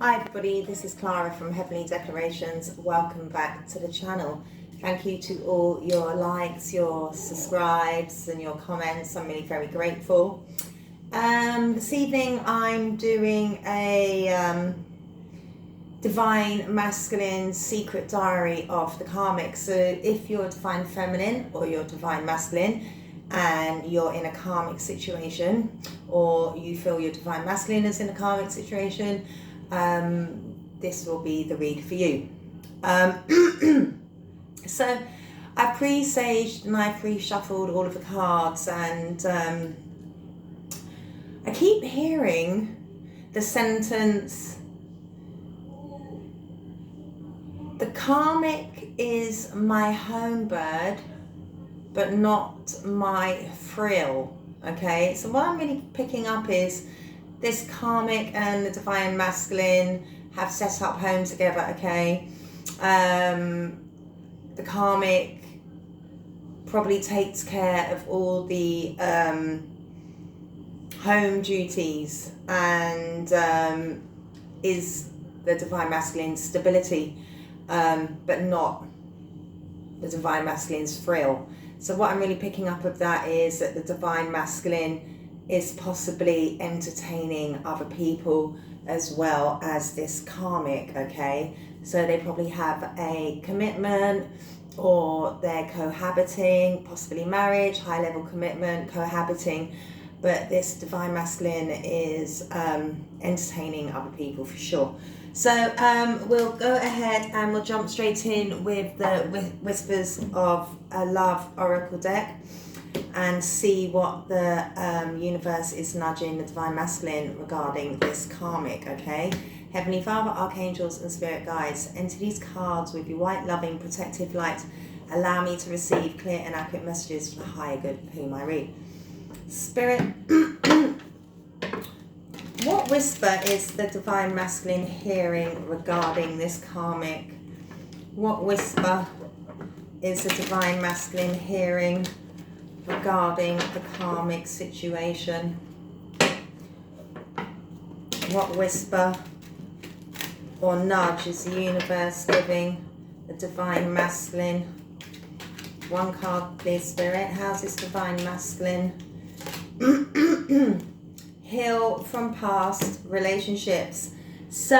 Hi everybody, this is Clara from Heavenly Declarations. Welcome back to the channel. Thank you to all your likes, your subscribes and your comments. I'm really very grateful. This evening I'm doing a divine masculine secret diary of the karmic. So if you're divine feminine or you're divine masculine and you're in a karmic situation, or you feel your divine masculine is in a karmic situation, this will be the read for you. So I've pre-saged and I've pre-shuffled all of the cards, and I keep hearing the sentence, the karmic is my home bird but not my frill. Okay, so what I'm really picking up is this karmic and the divine masculine have set up home together, okay? The karmic probably takes care of all the home duties and is the divine masculine's stability, but not the divine masculine's frill. So what I'm really picking up of that is that the divine masculine is possibly entertaining other people as well as this karmic, okay? So they probably have a commitment, or they're cohabiting, possibly marriage, high level commitment, cohabiting, but this divine masculine is entertaining other people for sure. So we'll go ahead and we'll jump straight in with the Whispers of Love Oracle deck and see what the universe is nudging the divine masculine regarding this karmic, okay? Heavenly Father, archangels and spirit guides, enter these cards with your white, loving, protective light. Allow me to receive clear and accurate messages for the higher good of whom I read. Spirit, what whisper is the divine masculine hearing regarding this karmic? What whisper is the divine masculine hearing regarding the karmic situation? What whisper or nudge is the universe giving the divine masculine? One card please, Spirit. How's this divine masculine heal from past relationships? So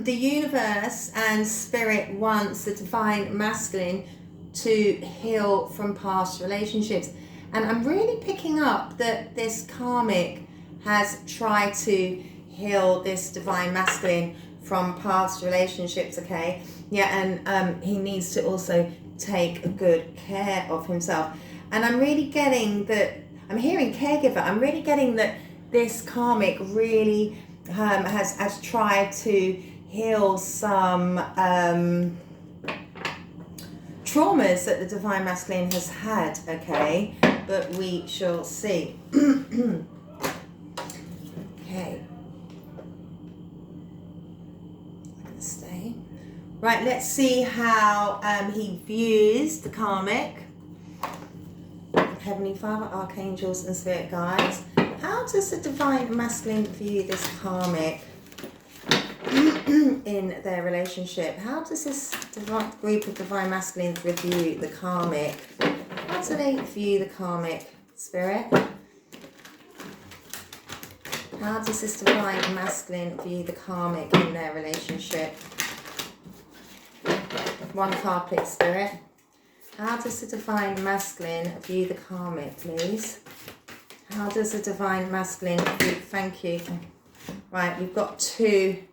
the universe and spirit wants the divine masculine to heal from past relationships, and I'm really picking up that this karmic has tried to heal this divine masculine from past relationships, okay? Yeah, and he needs to also take good care of himself. And I'm really getting that, I'm hearing caregiver, I'm really getting that this karmic really has tried to heal some traumas that the divine masculine has had, okay? But we shall see. Okay. Stay. Right, let's see how he views the karmic. Heavenly Father, archangels and spirit guides, how does the divine masculine view this karmic in their relationship? How does this group of divine masculines review the karmic? How do they view the karmic, Spirit? How does this divine masculine view the karmic in their relationship? One card please, Spirit. How does the divine masculine view the karmic, please? How does the divine masculine view? Thank you. Right, we've got two.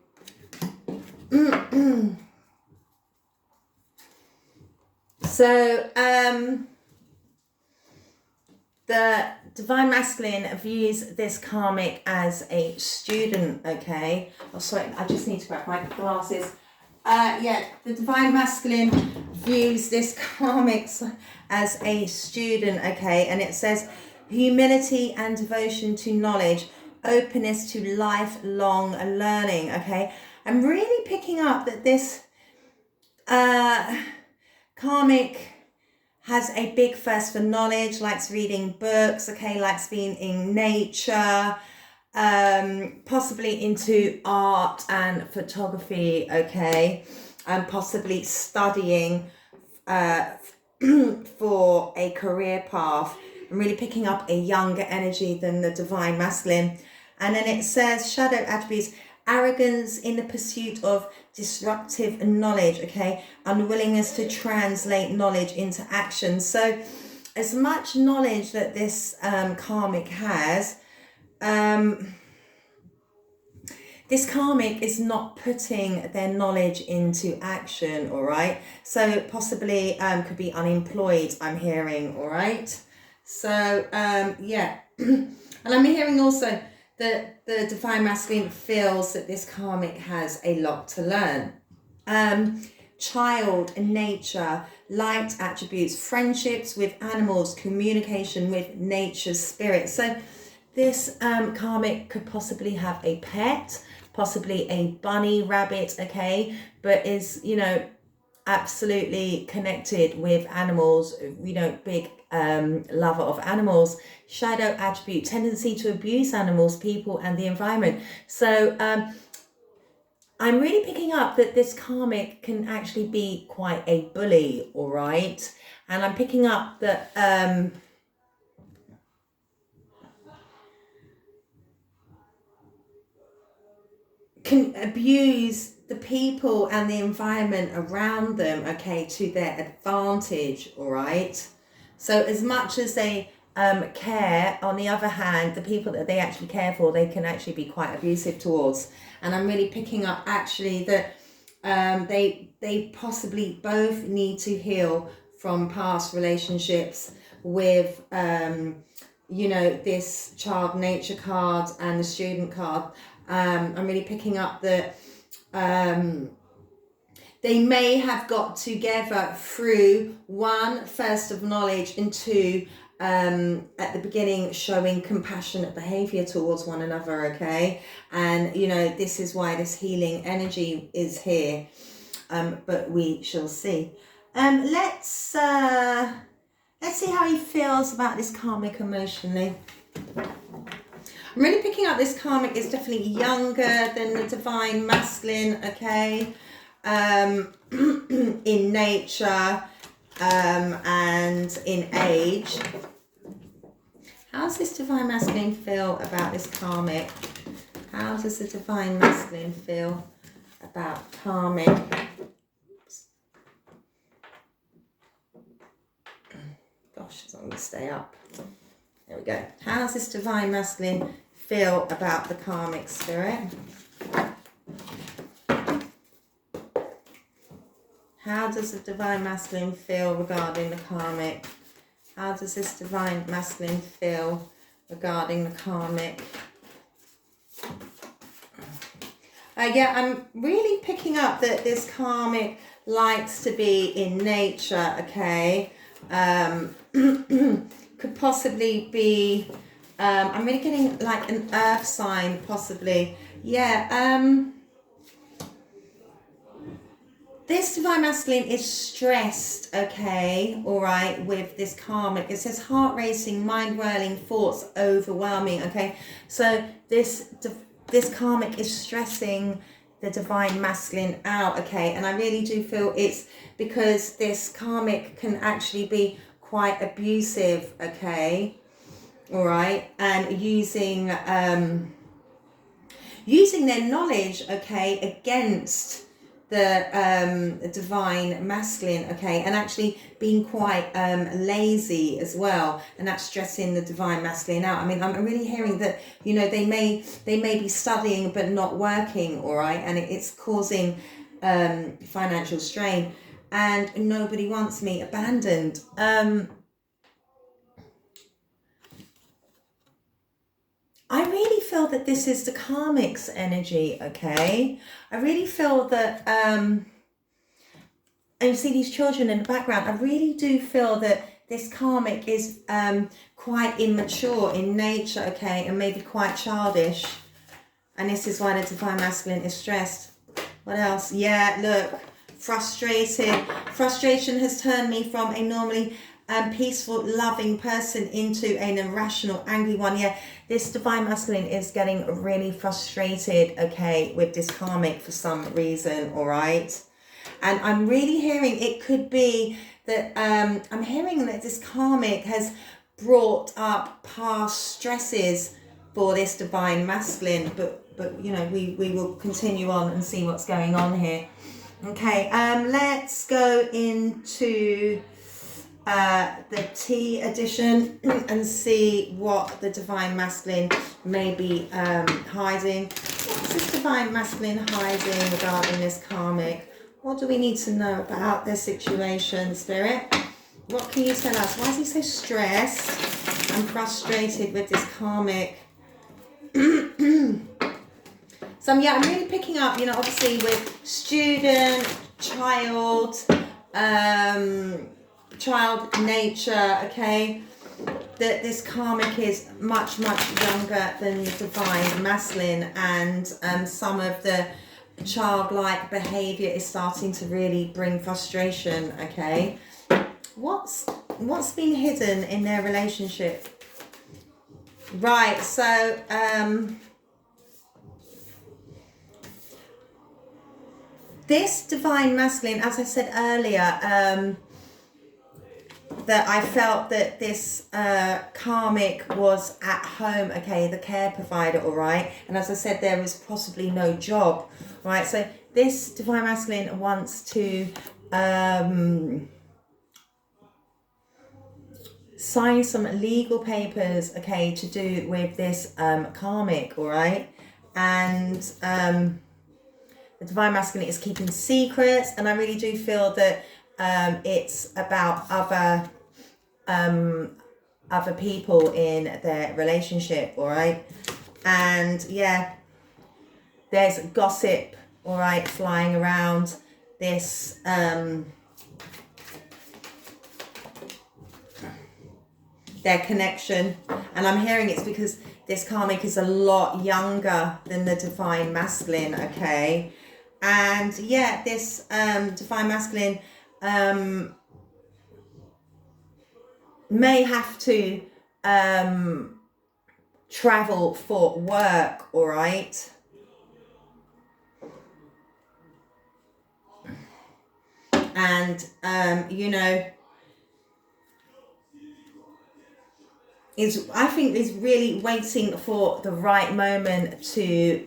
So, the divine masculine views this karmic as a student, okay? Oh, sorry, I just need to grab my glasses. Yeah, the divine masculine views this karmic as a student, okay? And it says humility and devotion to knowledge, openness to lifelong learning, okay? I'm really picking up that this karmic has a big thirst for knowledge, likes reading books, okay, likes being in nature, possibly into art and photography, okay, and possibly studying for a career path. I'm really picking up a younger energy than the divine masculine. And then it says shadow attributes, arrogance in the pursuit of disruptive knowledge, okay, unwillingness to translate knowledge into action. So as much knowledge that this karmic has, this karmic is not putting their knowledge into action, all right? So possibly could be unemployed, I'm hearing, all right? So, yeah. And I'm hearing also that the divine masculine feels that this karmic has a lot to learn. Child, nature, light attributes, friendships with animals, communication with nature's spirit. So this karmic could possibly have a pet, possibly a bunny, rabbit, okay, but is, you know, absolutely connected with animals, you know, big lover of animals. Shadow attribute, tendency to abuse animals, people and the environment. So I'm really picking up that this karmic can actually be quite a bully, all right? And I'm picking up that can abuse the people and the environment around them, okay, to their advantage, all right? So as much as they care, on the other hand, the people that they actually care for, they can actually be quite abusive towards. And I'm really picking up actually that they possibly both need to heal from past relationships with you know, this child nature card and the student card. I'm really picking up that they may have got together through one, thirst of knowledge, and two, at the beginning showing compassionate behavior towards one another, okay? And you know, this is why this healing energy is here, but we shall see. Let's see how he feels about this karmic emotionally. I'm really picking up this karmic is definitely younger than the divine masculine, okay, in nature and in age. How does this divine masculine feel about this karmic? How does the divine masculine feel about karmic? Gosh, it's not going to stay up. There we go. How does this divine masculine feel about the karmic spirit? How does the divine masculine feel regarding the karmic? How does this divine masculine feel regarding the karmic? Yeah, I'm really picking up that this karmic likes to be in nature, okay? Could possibly be, I'm really getting like an earth sign, possibly. Yeah, this divine masculine is stressed, okay, all right, with this karmic. It says heart racing, mind whirling, thoughts overwhelming, okay? So this karmic is stressing the divine masculine out, okay? And I really do feel it's because this karmic can actually be quite abusive, okay, all right, and using their knowledge, okay, against the divine masculine, okay, and actually being quite lazy as well, and that's stressing the divine masculine out. I mean, I'm really hearing that, you know, they may be studying but not working, all right, and it's causing financial strain, and nobody wants me, abandoned. I really feel that this is the karmic's energy, okay? I really feel that, and you see these children in the background, I really do feel that this karmic is quite immature in nature, okay, and maybe quite childish. And this is why the divine masculine is stressed. What else? Yeah, look, frustrated. Frustration has turned me from a normally peaceful, loving person into an irrational, angry one. Yeah, this divine masculine is getting really frustrated, okay, with this karmic for some reason, all right? And I'm really hearing it could be that I'm hearing that this karmic has brought up past stresses for this divine masculine, but you know, we will continue on and see what's going on here. Okay, let's go into the T edition and see what the divine masculine may be hiding. What's this divine masculine hiding regarding this karmic? What do we need to know about their situation, Spirit? What can you tell us? Why is he so stressed and frustrated with this karmic? So yeah, I'm really picking up, you know, obviously with student, child, child nature, okay, that this karmic is much younger than the divine masculine, and some of the childlike behavior is starting to really bring frustration, okay. What's been hidden in their relationship? Right, so this divine masculine, as I said earlier, that I felt that this karmic was at home, okay, the care provider, all right, and as I said, there was possibly no job, right? So this divine masculine wants to sign some legal papers, okay, to do with this karmic, all right, and the divine masculine is keeping secrets, and I really do feel that it's about other people in their relationship, all right, and yeah, there's gossip, all right, flying around this their connection, and I'm hearing it's because this karmic is a lot younger than the divine masculine, okay, and yeah, this divine masculine may have to travel for work, all right, and you know, I think is really waiting for the right moment to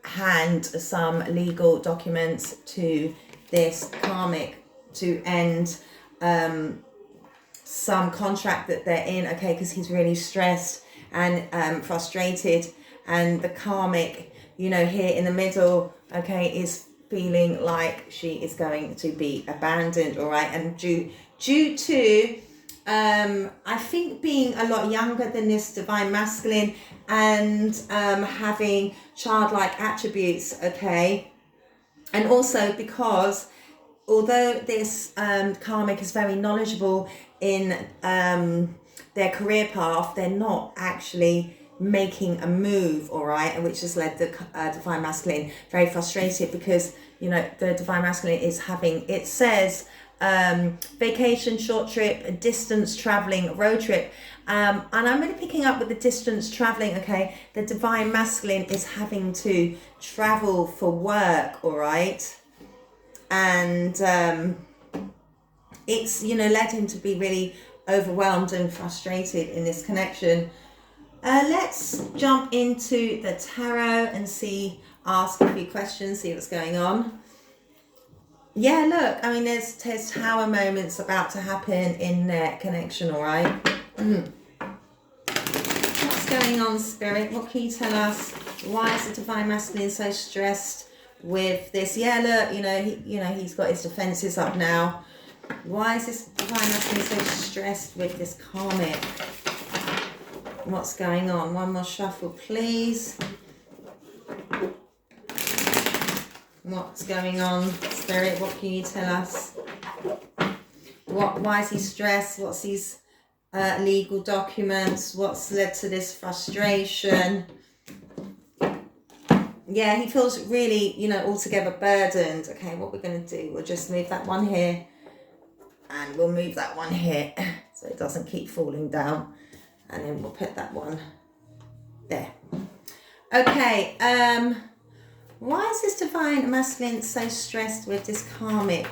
hand some legal documents to this karmic to end some contract that they're in, okay, because he's really stressed and frustrated, and the karmic, you know, here in the middle, okay, is feeling like she is going to be abandoned, all right, and due to I think being a lot younger than this divine masculine and having childlike attributes, okay, and also because although this karmic is very knowledgeable in their career path, they're not actually making a move, all right, and which has led the divine masculine very frustrated, because you know the divine masculine is having, it says vacation, short trip, distance traveling, road trip, and I'm really picking up with the distance traveling, okay, the divine masculine is having to travel for work, all right, and it's, you know, led him to be really overwhelmed and frustrated in this connection. Let's jump into the tarot and ask a few questions, see what's going on. Yeah, look, I mean, there's tower moments about to happen in their connection, all right? What's going on, Spirit? What can you tell us? Why is the divine masculine so stressed with this? Yeah, look, he's got his defenses up now. Why is this divine masculine so stressed with this karmic? What's going on? One more shuffle, please. What's going on, Spirit? What can you tell us? Why is he stressed? What's these legal documents? What's led to this frustration? Yeah, he feels really, altogether burdened. Okay, what we're going to do, we'll just move that one here. and we'll move that one here so it doesn't keep falling down, and then we'll put that one there. Okay, why is this divine masculine so stressed with this karmic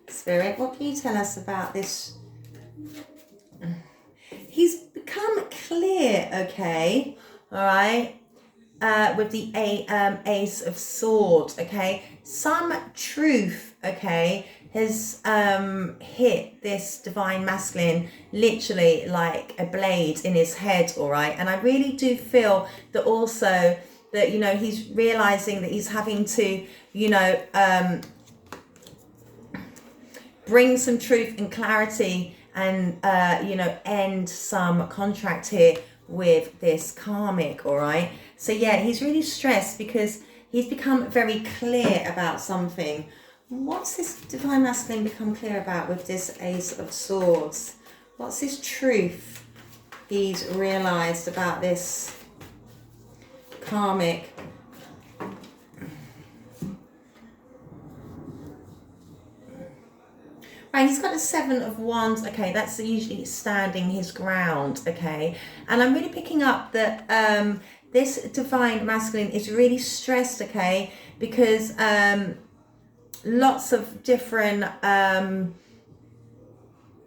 spirit? What can you tell us about this? He's become clear, okay, all right, with the Ace of Swords, okay. Some truth, okay, has hit this divine masculine literally like a blade in his head, all right. And I really do feel that also that, you know, he's realizing that he's having to, you know, bring some truth and clarity and, you know, end some contract here with this karmic, all right. So yeah, he's really stressed because he's become very clear about something. What's this divine masculine become clear about with this Ace of Swords? What's this truth he's realized about this karmic? Right, he's got the Seven of Wands. Okay, that's usually standing his ground. Okay, and I'm really picking up that this divine masculine is really stressed. Okay, because lots of different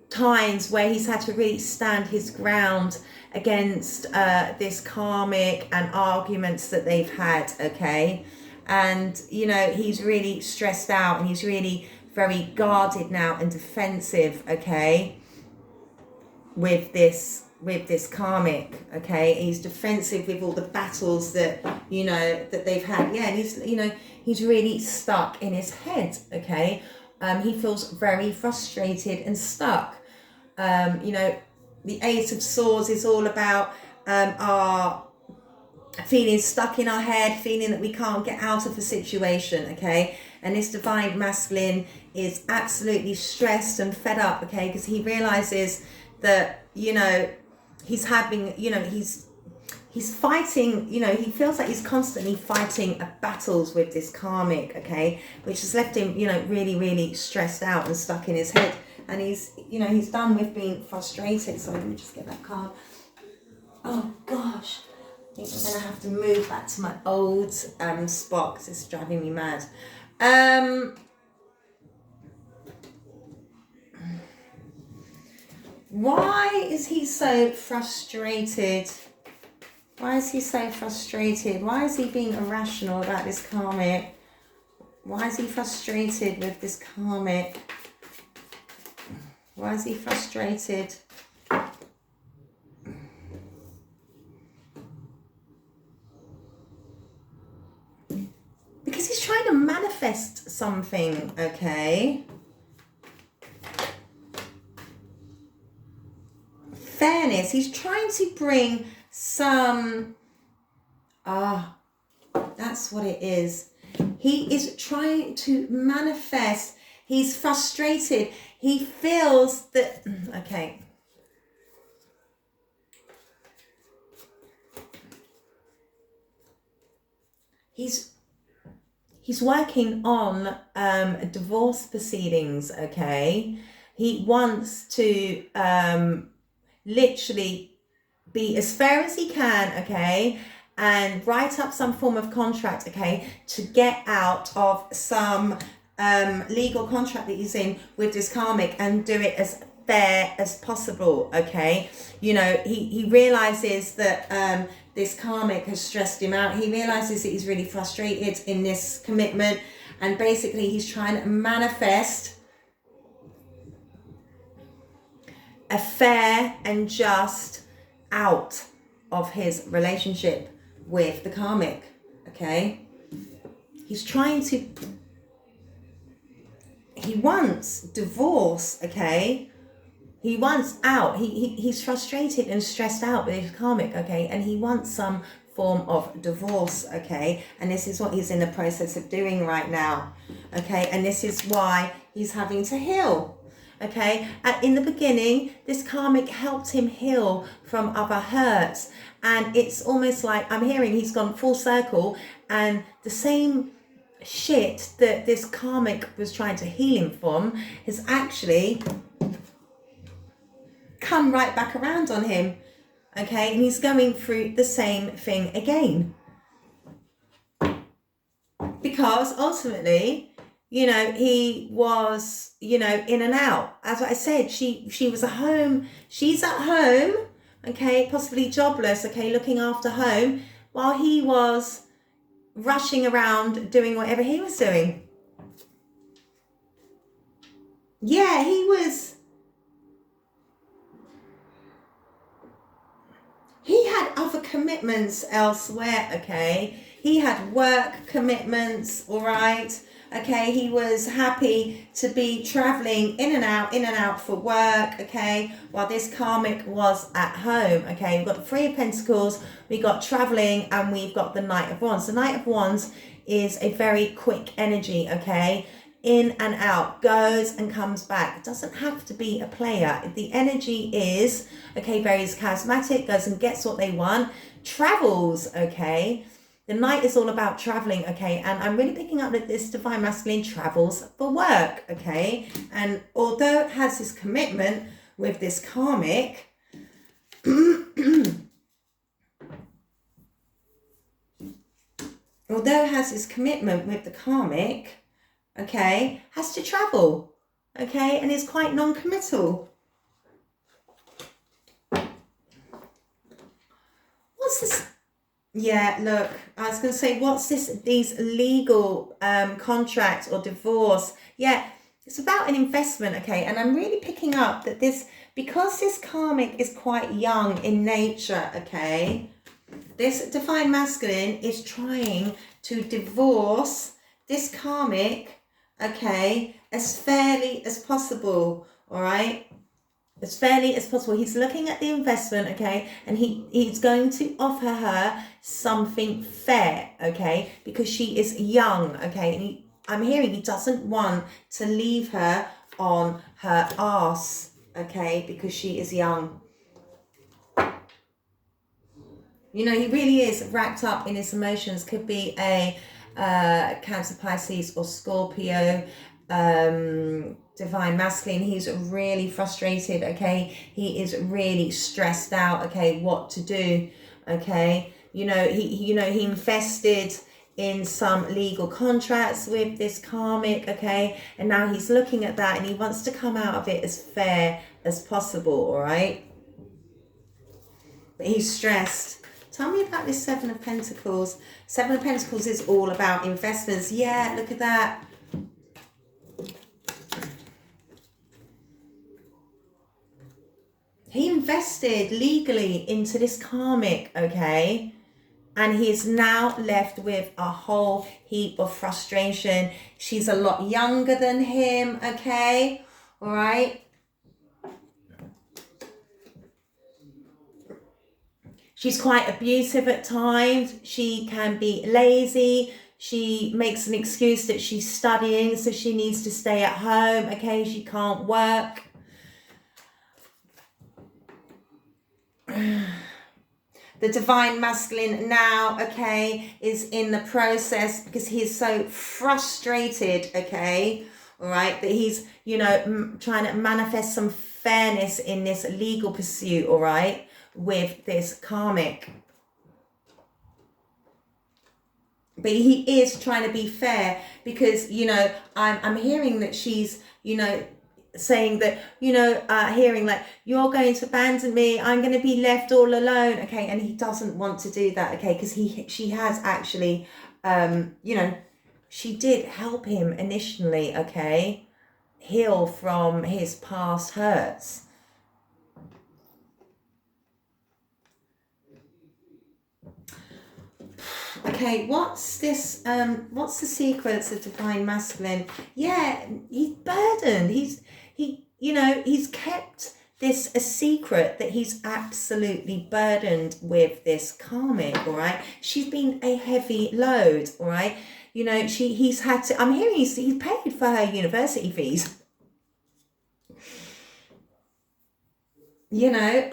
times where he's had to really stand his ground against this karmic and arguments that they've had. Okay, and you know, he's really stressed out and he's really very guarded now and defensive, okay, with this karmic. Okay, he's defensive with all the battles that, you know, that they've had. Yeah, and he's, you know, he's really stuck in his head. Okay, he feels very frustrated and stuck. You know, the Ace of Swords is all about our feeling stuck in our head, feeling that we can't get out of a situation. Okay, and this divine masculine is absolutely stressed and fed up, okay, because he realizes that, you know, he's having, you know, he's fighting, you know, he feels like he's constantly fighting battles with this karmic, okay, which has left him, you know, really, really stressed out and stuck in his head. And he's, you know, he's done with being frustrated. So let me just get that card. Oh gosh, I think I'm gonna have to move back to my old spot because it's driving me mad. Why is he so frustrated? Why is he so frustrated? Why is he being irrational about this karmic? Why is he frustrated with this karmic? Why is he frustrated? Because he's trying to manifest something, okay? Fairness. He's trying to bring some, that's what it is. He is trying to manifest. He's frustrated. He feels that, okay. He's working on divorce proceedings, okay? He wants to literally be as fair as he can, okay, and write up some form of contract, okay, to get out of some legal contract that he's in with this karmic and do it as fair as possible, okay. You know, he realizes that this karmic has stressed him out. He realizes that he's really frustrated in this commitment, and basically he's trying to manifest a fair and just out of his relationship with the karmic, okay? He's trying to, he wants divorce, okay? He wants out. He's frustrated and stressed out with his karmic, okay? And he wants some form of divorce, okay? And this is what he's in the process of doing right now, okay? And this is why he's having to heal. Okay, in the beginning, this karmic helped him heal from other hurts. And it's almost like I'm hearing he's gone full circle, and the same shit that this karmic was trying to heal him from has actually come right back around on him. Okay, and he's going through the same thing again. Because ultimately, you know, he was, you know, in and out. As I said, she was at home. She's at home, okay, possibly jobless, okay, looking after home, while he was rushing around doing whatever he was doing. Yeah, he had other commitments elsewhere, okay? He had work commitments, all right? Okay, he was happy to be traveling in and out for work, okay? While this karmic was at home, okay? We've got the Three of Pentacles, we got traveling, and we've got the Knight of Wands. The Knight of Wands is a very quick energy, okay? In and out, goes and comes back. It doesn't have to be a player. The energy is, okay, very charismatic, goes and gets what they want, travels, okay? The Knight is all about traveling, okay? And I'm really picking up that this divine masculine travels for work, okay? And although it has this commitment with this karmic, although it has this commitment with the karmic, okay, has to travel, okay, and is quite non-committal. What's this? Yeah, look, I was going to say, what's this, these legal contracts or divorce? Yeah, it's about an investment, okay, and I'm really picking up that this, because this karmic is quite young in nature, okay, this divine masculine is trying to divorce this karmic, okay, as fairly as possible, all right? As fairly as possible. He's looking at the investment, okay, and he's going to offer her something fair, okay, because she is young, okay, and I'm hearing he doesn't want to leave her on her arse, okay, because she is young. You know, he really is wrapped up in his emotions. Could be a Cancer, Pisces or Scorpio, divine masculine. He's really frustrated, okay? He is really stressed out, okay, what to do, okay? You know, he invested in some legal contracts with this karmic, okay? And now he's looking at that and he wants to come out of it as fair as possible, all right? But he's stressed. Tell me about this Seven of Pentacles. Seven of Pentacles is all about investments. Yeah, look at that. He invested legally into this karmic, okay? And he's now left with a whole heap of frustration. She's a lot younger than him, okay? All right? She's quite abusive at times. She can be lazy. She makes an excuse that she's studying, so she needs to stay at home, okay? She can't work. The divine masculine now, okay, is in the process because he's so frustrated, okay, all right, that he's, you know, trying to manifest some fairness in this legal pursuit, all right, with this karmic. But he is trying to be fair because, you know, I'm hearing that she's, you know, saying that, you know, hearing like, you're going to abandon me, I'm going to be left all alone, okay, and he doesn't want to do that, okay, because she has actually, you know, she did help him initially, okay, heal from his past hurts. Okay, what's this, what's the secrets of divine masculine? Yeah, he's burdened, you know, he's kept this a secret that he's absolutely burdened with this karmic, all right? She's been a heavy load, all right? You know, he's had to, I'm hearing he's paid for her university fees. You know,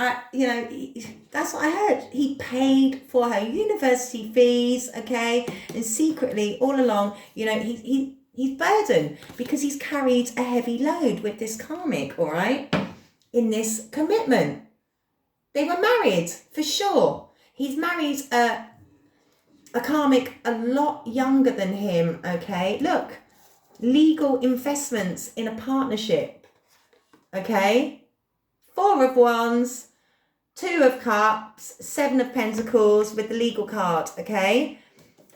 that's what I heard. He paid for her university fees, okay? And secretly, all along, you know, he's burdened because he's carried a heavy load with this karmic, all right? in this commitment. They were married, for sure. He's married a karmic a lot younger than him, okay? Look, legal investments in a partnership, okay? 4 of Wands, 2 of Cups, 7 of Pentacles with the legal card, okay?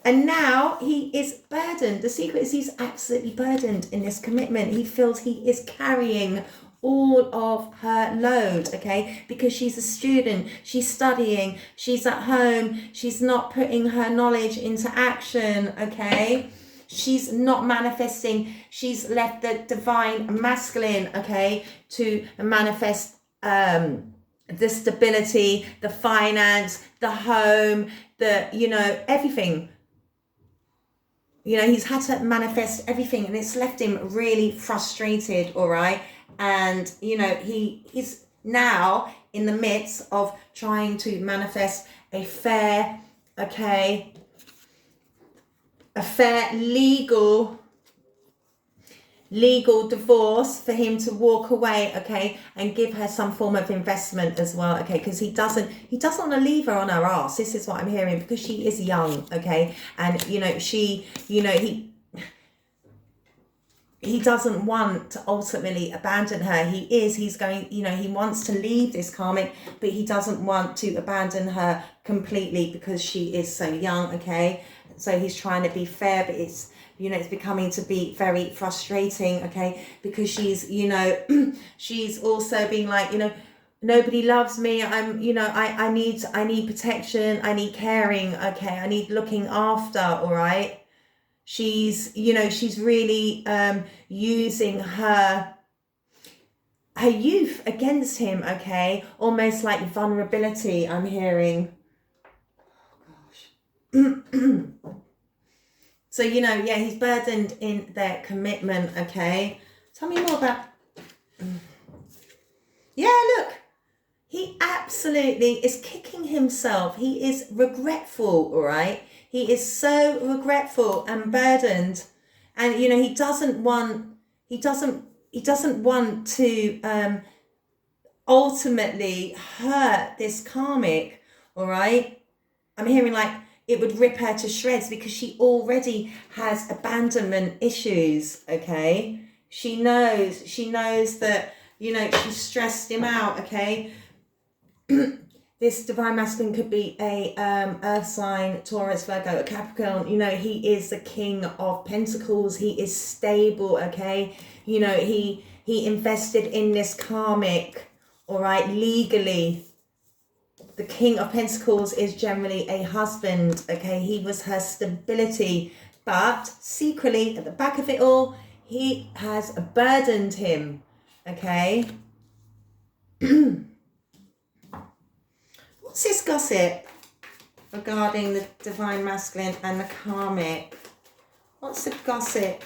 And now he is burdened. The secret is he's absolutely burdened in this commitment. He feels he is carrying all of her load, okay? Because she's a student, she's studying, she's at home, she's not putting her knowledge into action, okay? She's not manifesting. She's left the divine masculine, okay, to manifest the stability, the finance, the home, the, you know, everything. You know, he's had to manifest everything, and it's left him really frustrated, all right? And, you know, he's now in the midst of trying to manifest a fair, okay, a fair legal divorce for him to walk away, okay, and give her some form of investment as well, okay, because he doesn't want to leave her on her ass. This is what I'm hearing, because she is young, okay, and, you know, he doesn't want to ultimately abandon her. He's going, you know, he wants to leave this karmic, but he doesn't want to abandon her completely because she is so young, okay? So he's trying to be fair, but it's, you know, it's becoming to be very frustrating, okay? Because she's, you know, she's also being like, you know, nobody loves me. I'm, you know, I need protection. I need caring, okay? I need looking after, all right? She's, you know, she's really using her youth against him, okay? Almost like vulnerability, I'm hearing. Oh, gosh. So, you know, yeah, he's burdened in their commitment, okay? Tell me more about... Yeah, look. He absolutely is kicking himself. He is regretful, all right? He is so regretful and burdened, and you know he doesn't want to ultimately hurt this karmic. All right, I'm hearing like it would rip her to shreds because she already has abandonment issues. Okay, she knows that, you know, she stressed him out. Okay. This divine masculine could be a earth sign, Taurus, Virgo, a Capricorn. You know, he is the king of pentacles. He is stable, okay? You know, he invested in this karmic, all right, legally. The king of pentacles is generally a husband, okay? He was her stability. But secretly, at the back of it all, he has burdened him, okay? What's this gossip regarding the divine masculine and the karmic? What's the gossip?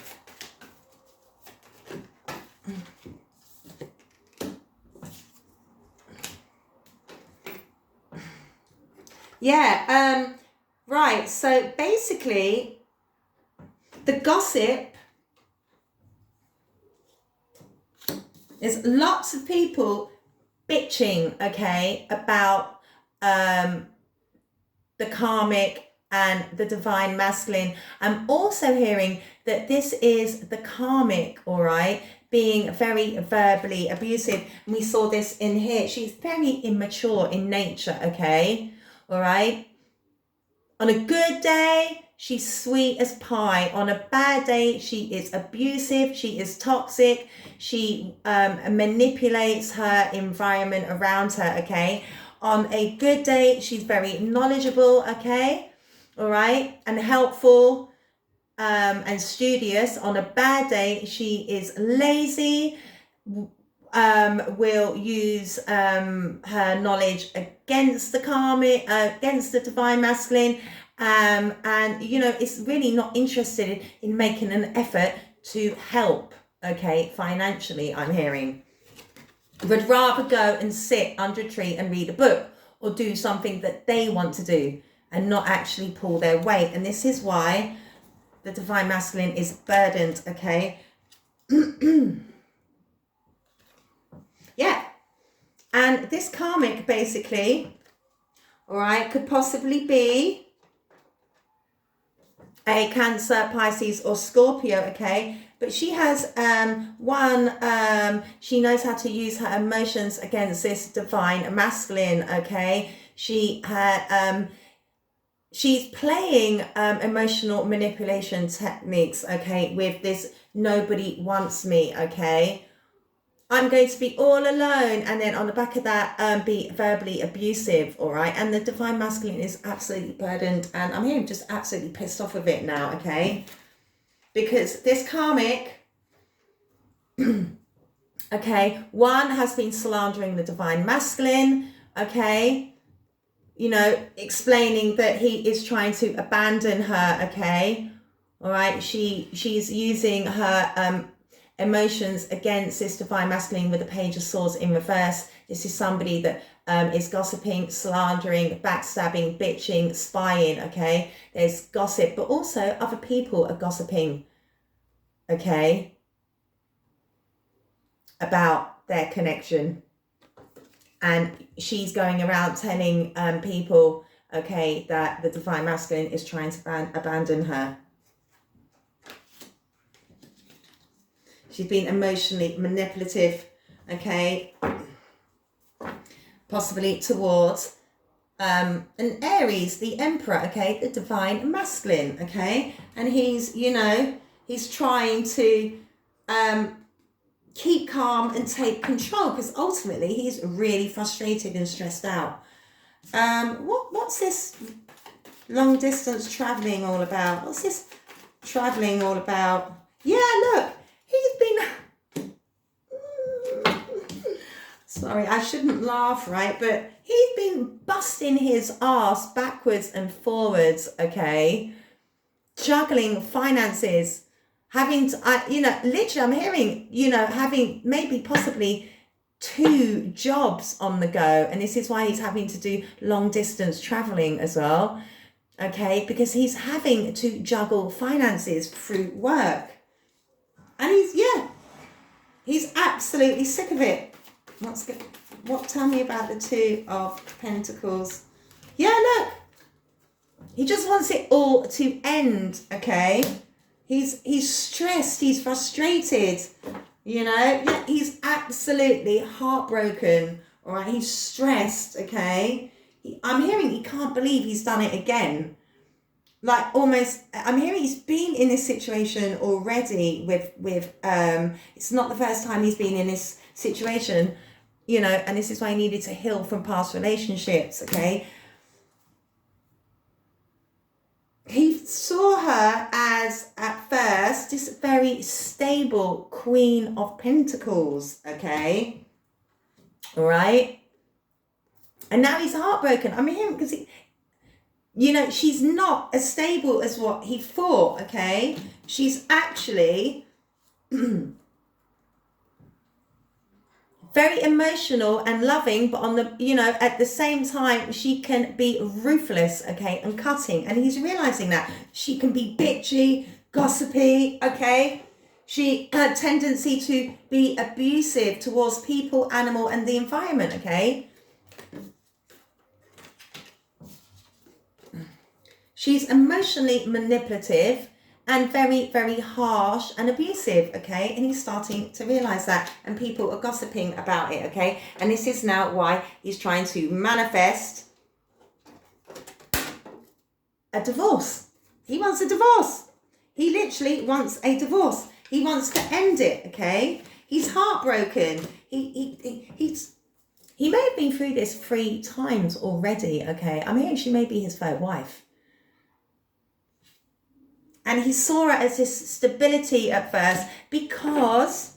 Yeah, right. So basically, the gossip is lots of people bitching, okay, about the karmic and the divine masculine. I'm also hearing that this is the karmic, all right, being very verbally abusive. And we saw this in here. She's very immature in nature, okay, all right. On a good day, she's sweet as pie. On a bad day, she is abusive. She is toxic. She manipulates her environment around her, okay. On a good day, she's very knowledgeable, okay, all right, and helpful and studious. On a bad day, she is lazy, will use her knowledge against the karmic, against the divine masculine, and, you know, it's really not interested in making an effort to help, okay, financially, I'm hearing. Would rather go and sit under a tree and read a book or do something that they want to do and not actually pull their weight. And this is why the divine masculine is burdened, okay? Yeah. And this karmic basically, all right, could possibly be a Cancer, Pisces or Scorpio, okay? But she has she knows how to use her emotions against this divine masculine, okay? She's playing emotional manipulation techniques, okay, with this nobody wants me, okay? I'm going to be all alone, and then on the back of that, be verbally abusive, all right? And the divine masculine is absolutely burdened, and I'm hearing just absolutely pissed off of it now, okay? Because this karmic, okay, one has been slandering the divine masculine, okay? You know, explaining that he is trying to abandon her, okay? All right, she's using her emotions against this divine masculine with the Page of Swords in reverse. This is somebody that is gossiping, slandering, backstabbing, bitching, spying, okay? There's gossip, but also other people are gossiping, okay, about their connection. And she's going around telling people, okay, that the divine masculine is trying to abandon her. She's been emotionally manipulative, okay, possibly towards an Aries, the Emperor, okay, the divine masculine, okay, and he's, you know, he's trying to keep calm and take control because ultimately he's really frustrated and stressed out. What's this long distance traveling all about? What's this traveling all about? Yeah, look. He's been, sorry, I shouldn't laugh, right? But he's been busting his ass backwards and forwards, okay? Juggling finances, having to, you know, literally I'm hearing, you know, having maybe possibly 2 jobs on the go. And this is why he's having to do long distance traveling as well, okay? Because he's having to juggle finances through work. And he's absolutely sick of it. Tell me about the 2 of Pentacles. Yeah, look. He just wants it all to end, okay? He's stressed, he's frustrated, you know? Yeah, he's absolutely heartbroken, all right? He's stressed, okay? I'm hearing he can't believe he's done it again. Like almost, I'm hearing he's been in this situation already with it's not the first time he's been in this situation, you know, and this is why he needed to heal from past relationships, okay? He saw her as, at first, this very stable Queen of Pentacles, okay? All right? And now he's heartbroken. I'm hearing because you know, she's not as stable as what he thought, okay? She's actually very emotional and loving, but on the, you know, at the same time, she can be ruthless, okay, and cutting. And he's realizing that she can be bitchy, gossipy, okay? She had a tendency to be abusive towards people, animal, and the environment, okay? She's emotionally manipulative and very, very harsh and abusive, okay? And he's starting to realize that, and people are gossiping about it, okay? And this is now why he's trying to manifest a divorce. He wants a divorce. He literally wants a divorce. He wants to end it, okay? He's heartbroken. He may have been through this 3 times already, okay? I'm hearing she may be his 3rd wife. And he saw her as this stability at first because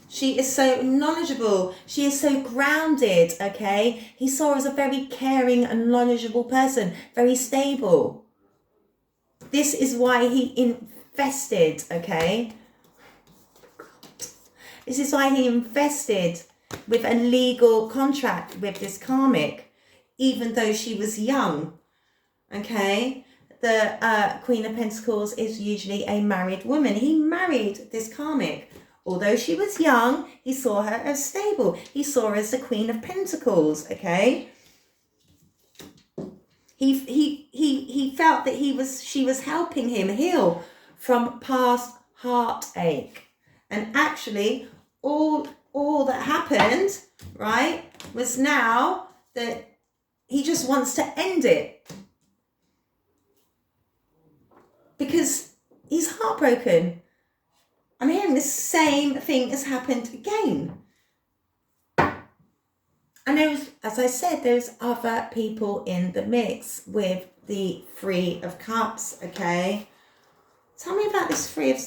she is so knowledgeable. She is so grounded, okay? He saw her as a very caring and knowledgeable person, very stable. This is why he invested, okay? This is why he invested with a legal contract with this karmic, even though she was young, okay? The Queen of Pentacles is usually a married woman. He married this karmic Although she was young, he saw her as stable. He saw her as the Queen of Pentacles, okay? He felt that she was helping him heal from past heartache. And actually, all that happened, right, was now that he just wants to end it. Because he's heartbroken. I'm hearing the same thing has happened again. And as I said, there's other people in the mix with the Three of Cups, okay? Tell me about this Three of...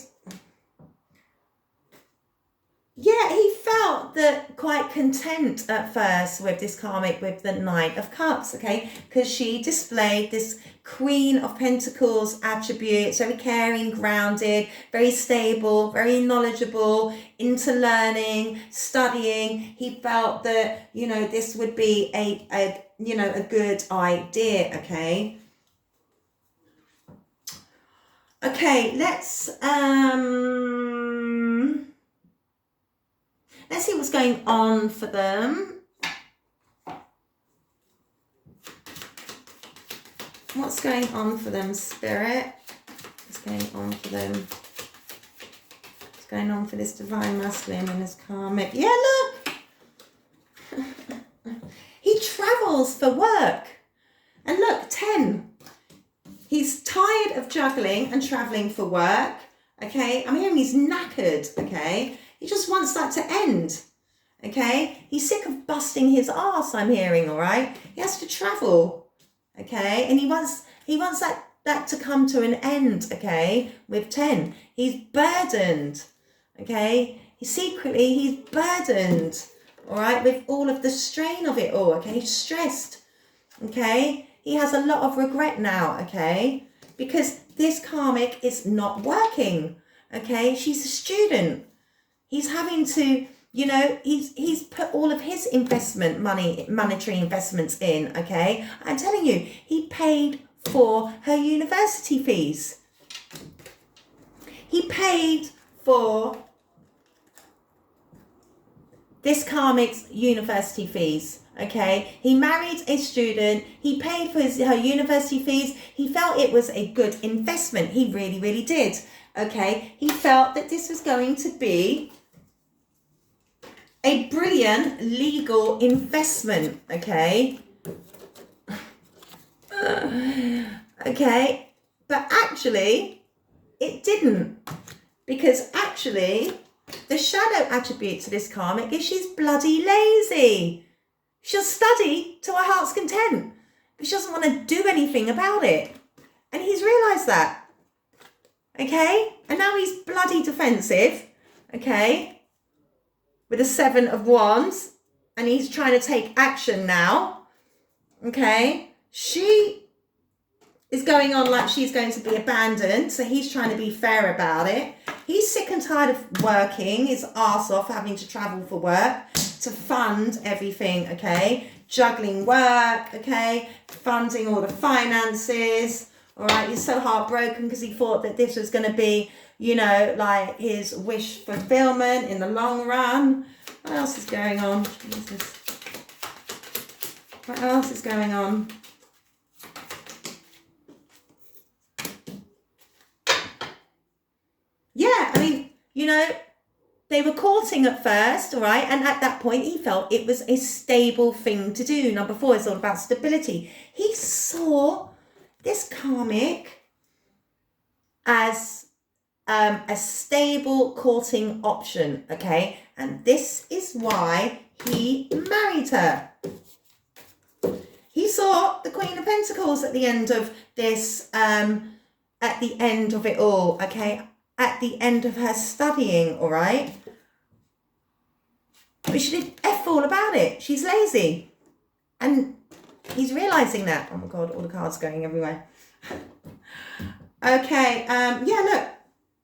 Yeah, he felt that quite content at first with this karmic, with the Knight of Cups, okay? Because she displayed this Queen of Pentacles attribute, very caring, grounded, very stable, very knowledgeable, into learning, studying. He felt that, you know, this would be a good idea, okay? Okay, let's see what's going on for them. What's going on for them, Spirit? What's going on for them? What's going on for this divine masculine and this karmic? Yeah, look! He travels for work. And look, 10. He's tired of juggling and travelling for work. Okay? I'm hearing he's knackered. Okay? He just wants that to end. Okay? He's sick of busting his arse, I'm hearing, all right? He has to travel. Okay, and he wants that to come to an end, okay, with 10. He's burdened, okay? He's burdened, all right, with all of the strain of it all, okay? He's stressed, okay? He has a lot of regret now, okay? Because this karmic is not working, okay? She's a student. He's having to... You know, he's put all of his monetary investments in, okay? I'm telling you, he paid for her university fees. He paid for this karmic's university fees, okay? He married a student. He paid for her university fees. He felt it was a good investment. He really, really did, okay? He felt that this was going to be a brilliant legal investment, okay? Okay, but actually, it didn't. Because actually, the shadow attribute to this karmic is she's bloody lazy. She'll study to her heart's content, but she doesn't want to do anything about it. And he's realised that, okay? And now he's bloody defensive, okay? With a 7 of Wands, and he's trying to take action now, okay? She is going on like she's going to be abandoned, so he's trying to be fair about it. He's sick and tired of working his arse off, having to travel for work, to fund everything, okay? Juggling work, okay? Funding all the finances, all right? He's so heartbroken because he thought that this was going to be, you know, like his wish fulfillment in the long run. What else is going on? Jesus. What else is going on? Yeah, I mean, you know, they were courting at first, all right? And at that point, he felt it was a stable thing to do. Number 4 is all about stability. He saw this karmic as a stable courting option, okay? And this is why he married her. He saw the Queen of Pentacles at the end of this, at the end of it all, okay? At the end of her studying, all right? But she did F all about it. She's lazy. And he's realising that. Oh my God, all the cards going everywhere. Okay, yeah, look.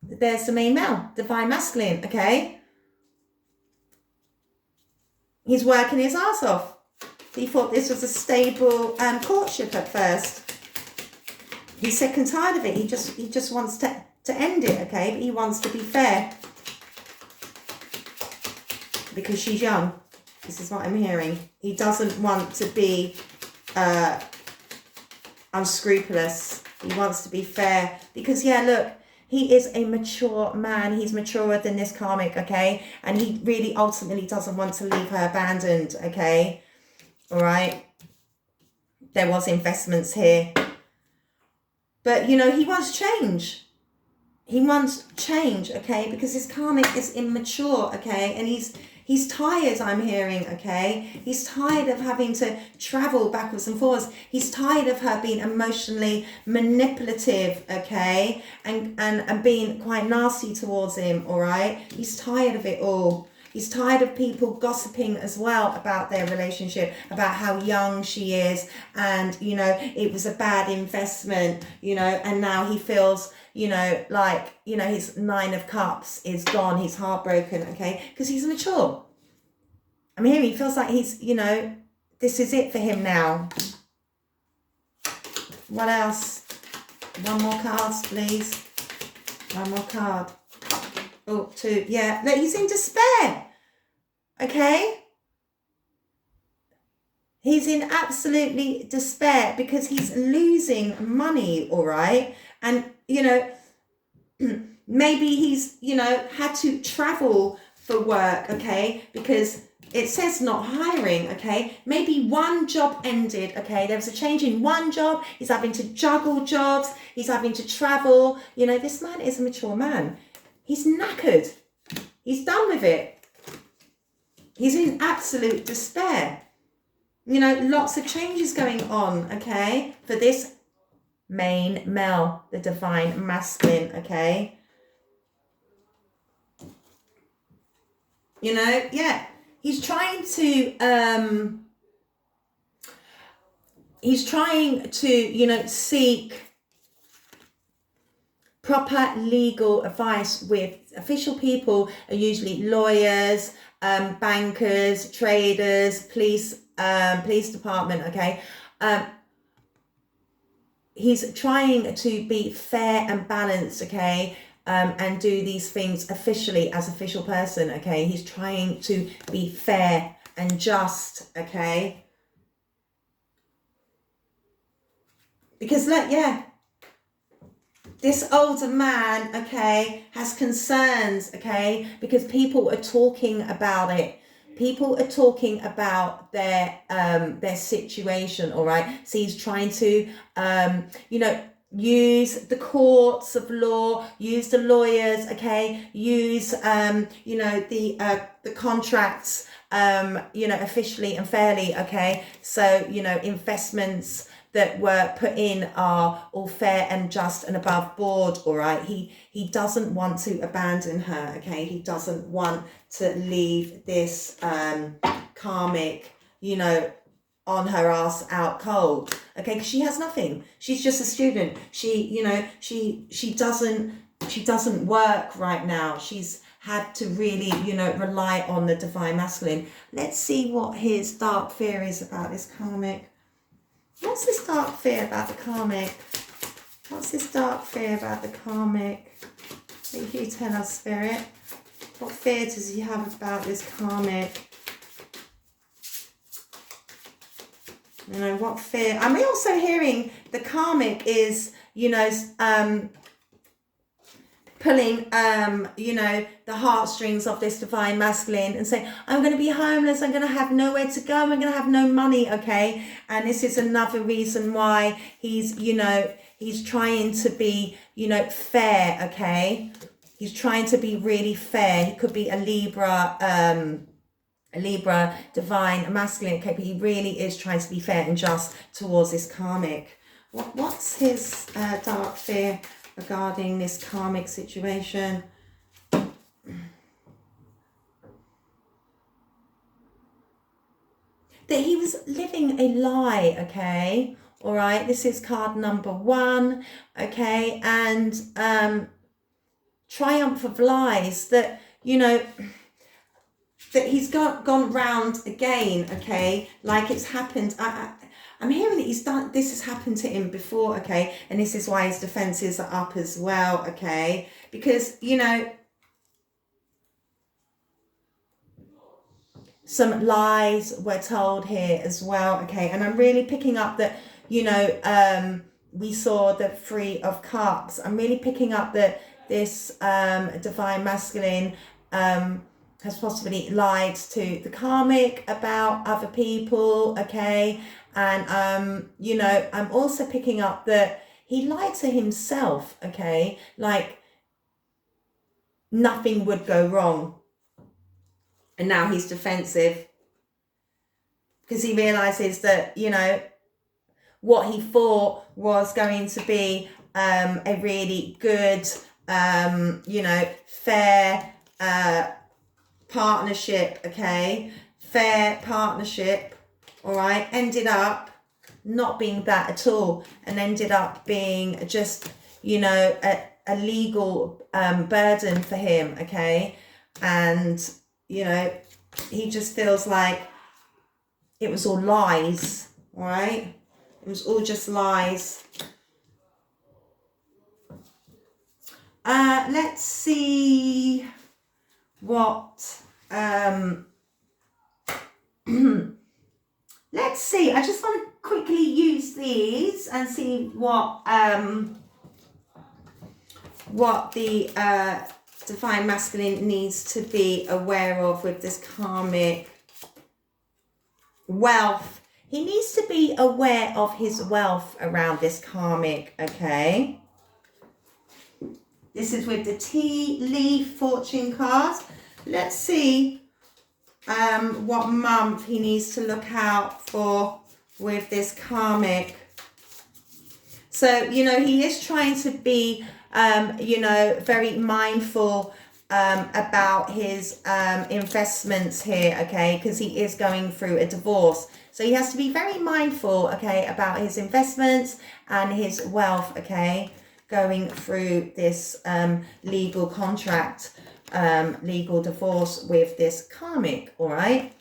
There's the main male, divine masculine, okay? He's working his ass off. He thought this was a stable courtship at first. He's sick and tired of it. He just wants to end it, okay? But he wants to be fair. because she's young. This is what I'm hearing. He doesn't want to be unscrupulous. He wants to be fair. Because, yeah, look, he is a mature man. He's maturer than this karmic, okay? And he really ultimately doesn't want to leave her abandoned, okay? All right? There was investments here. But, you know, he wants change. He wants change, okay? Because his karmic is immature, okay? And he's tired, I'm hearing, okay? He's tired of having to travel backwards and forwards. He's tired of her being emotionally manipulative, okay? And being quite nasty towards him, all right? He's tired of it all. He's tired of people gossiping as well about their relationship, about how young she is. And, you know, it was a bad investment, you know, and now he feels, you know, like, you know, his 9 of Cups is gone. He's heartbroken, okay? Because he's mature. I mean, he feels like he's, you know, this is it for him now. What else? One more card, please. One more card. Oh, 2. Yeah, look, he's in despair. Okay? He's in absolutely despair because he's losing money, all right? And, you know, maybe he's, you know, had to travel for work, okay? Because it says not hiring, okay? Maybe one job ended, okay? There was a change in one job. He's having to juggle jobs. He's having to travel. You know, this man is a mature man. He's knackered. He's done with it. He's in absolute despair. You know, lots of changes going on, okay? For this main male, the divine masculine, okay? You know, yeah. He's trying to, you know, seek proper legal advice with official people, are usually lawyers, bankers, traders, police department, okay? He's trying to be fair and balanced, okay? And do these things officially as official person, okay? He's trying to be fair and just, okay? Because look, yeah, this older man, okay, has concerns, okay? Because people are talking about it. People are talking about their situation, all right? So he's trying to, you know, use the courts of law, use the lawyers, okay? Use, you know, the contracts, you know, officially and fairly, okay? So, you know, investments that were put in are all fair and just and above board, all right? He doesn't want to abandon her, okay? He doesn't want to leave this karmic, you know, on her ass out cold, okay? Because she has nothing. She's just a student. She, you know, she doesn't work right now. She's had to really, you know, rely on the divine masculine. Let's see what his dark fear is about this karmic. What's this dark fear about the karmic? What's this dark fear about the karmic? If you tell us, Spirit, what fear does he have about this karmic? You know, what fear? I'm also hearing the karmic is, you know, pulling, you know, the heartstrings of this divine masculine and saying, I'm going to be homeless, I'm going to have nowhere to go, I'm going to have no money, okay? And this is another reason why he's, you know, he's trying to be, you know, fair, okay? He's trying to be really fair. He could be a Libra divine masculine, okay? But he really is trying to be fair and just towards this karmic. What's his dark fear regarding this karmic situation? That he was living a lie, okay? All right, this is card number 1, okay? And triumph of lies, that, you know, that he's gone round again, okay? Like it's happened. I'm hearing that he's done, this has happened to him before, okay? And this is why his defenses are up as well, okay? Because, you know, some lies were told here as well, okay? And I'm really picking up that, you know, we saw the Three of Cups. I'm really picking up that this divine masculine has possibly lied to the karmic about other people, okay? And, you know, I'm also picking up that he lied to himself, okay? Like, nothing would go wrong. And now he's defensive because he realizes that, you know, what he thought was going to be a really good, you know, fair partnership, okay? Fair partnership, all right? Ended up not being that at all, and ended up being just, you know, a legal burden for him, okay? And, you know, he just feels like it was all lies, all right? It was all just lies. Let's see what, let's see. I just want to quickly use these and see what the divine masculine needs to be aware of with this karmic wealth. He needs to be aware of his wealth around this karmic, okay? This is with the tea leaf fortune card. Let's see what month he needs to look out for with this karmic. So, you know, he is trying to be, you know, very mindful about his investments here, okay? Because he is going through a divorce. So he has to be very mindful, okay, about his investments and his wealth, okay, going through this legal contract, legal divorce with this karmic, all right?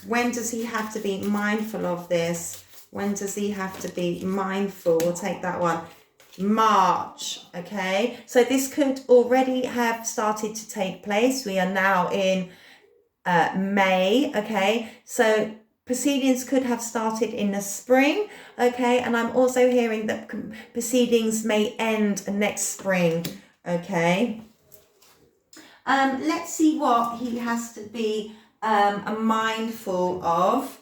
When does he have to be mindful of this? When does he have to be mindful? We'll take that one. March, okay? So this could already have started to take place. We are now in May, okay? So proceedings could have started in the spring, okay? And I'm also hearing that proceedings may end next spring, okay? Let's see what he has to be mindful of,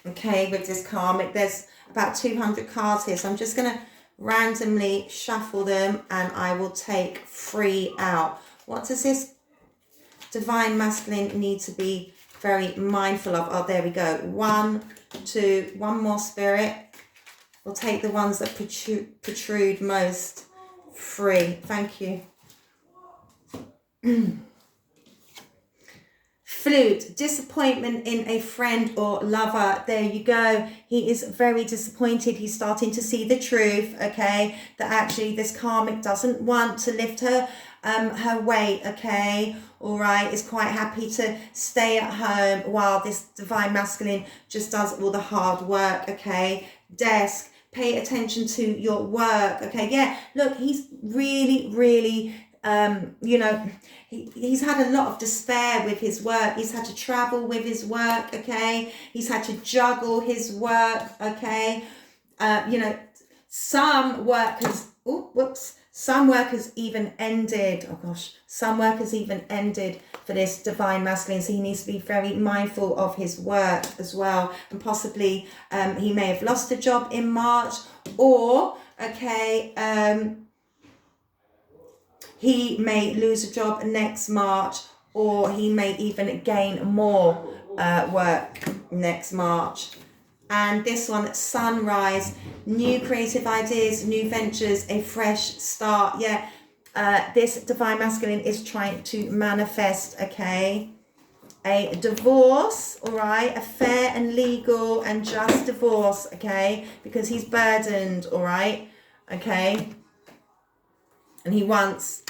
okay, with this karmic. There's about 200 cards here, so I'm just going to randomly shuffle them and I will take 3 out. What does this divine masculine need to be very mindful of? Oh, there we go. 1, 2, one more, spirit. We'll take the ones that protrude most. 3. Thank you. Flute, disappointment in a friend or lover. There you go. He is very disappointed. He's starting to see the truth, okay, that actually this karmic doesn't want to lift her weight, okay, all right, is quite happy to stay at home while this divine masculine just does all the hard work, okay. Desk, pay attention to your work, okay. Yeah, look, he's really you know, he's had a lot of despair with his work. He's had to travel with his work, okay. He's had to juggle his work, okay. You know, some work has even ended. Oh gosh, some work has even ended for this divine masculine. So he needs to be very mindful of his work as well. And possibly he may have lost a job in March, or, okay, he may lose a job next March, or he may even gain more work next March. And this one, sunrise, new creative ideas, new ventures, a fresh start. Yeah, this divine masculine is trying to manifest, okay, a divorce, all right, a fair and legal and just divorce, okay, because he's burdened, all right, okay. And he wants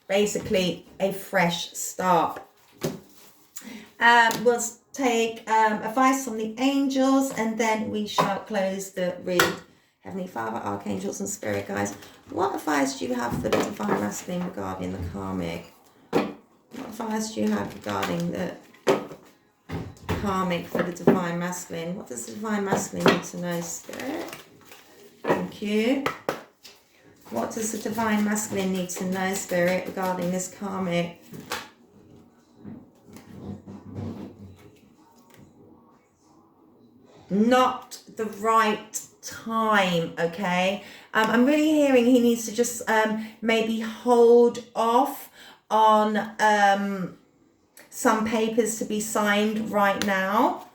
basically a fresh start. We'll take advice from the angels and then we shall close the read. Heavenly Father, archangels and spirit guides, what advice do you have for the divine masculine regarding the karmic? What advice do you have regarding the karmic for the divine masculine? What does the divine masculine need to know, Spirit? Thank you. What does the divine masculine need to know, Spirit, regarding this karmic? Not the right time, okay? I'm really hearing he needs to just maybe hold off on some papers to be signed right now.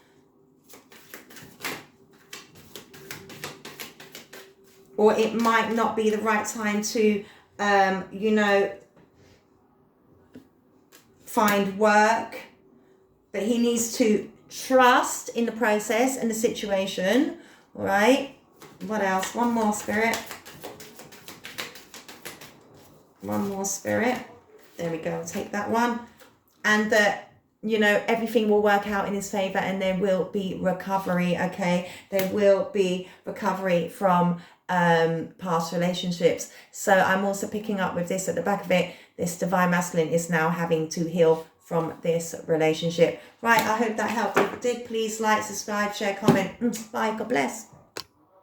Or it might not be the right time to, you know, find work. But he needs to trust in the process and the situation. All right. What else? One more, Spirit. One more, Spirit. There we go. I'll take that one. And that, you know, everything will work out in his favor and there will be recovery, okay? There will be recovery from past relationships. So I'm also picking up with this at the back of it. This divine masculine is now having to heal from this relationship. Right, I hope that helped. If it did, please like, subscribe, share, comment. Bye, God bless.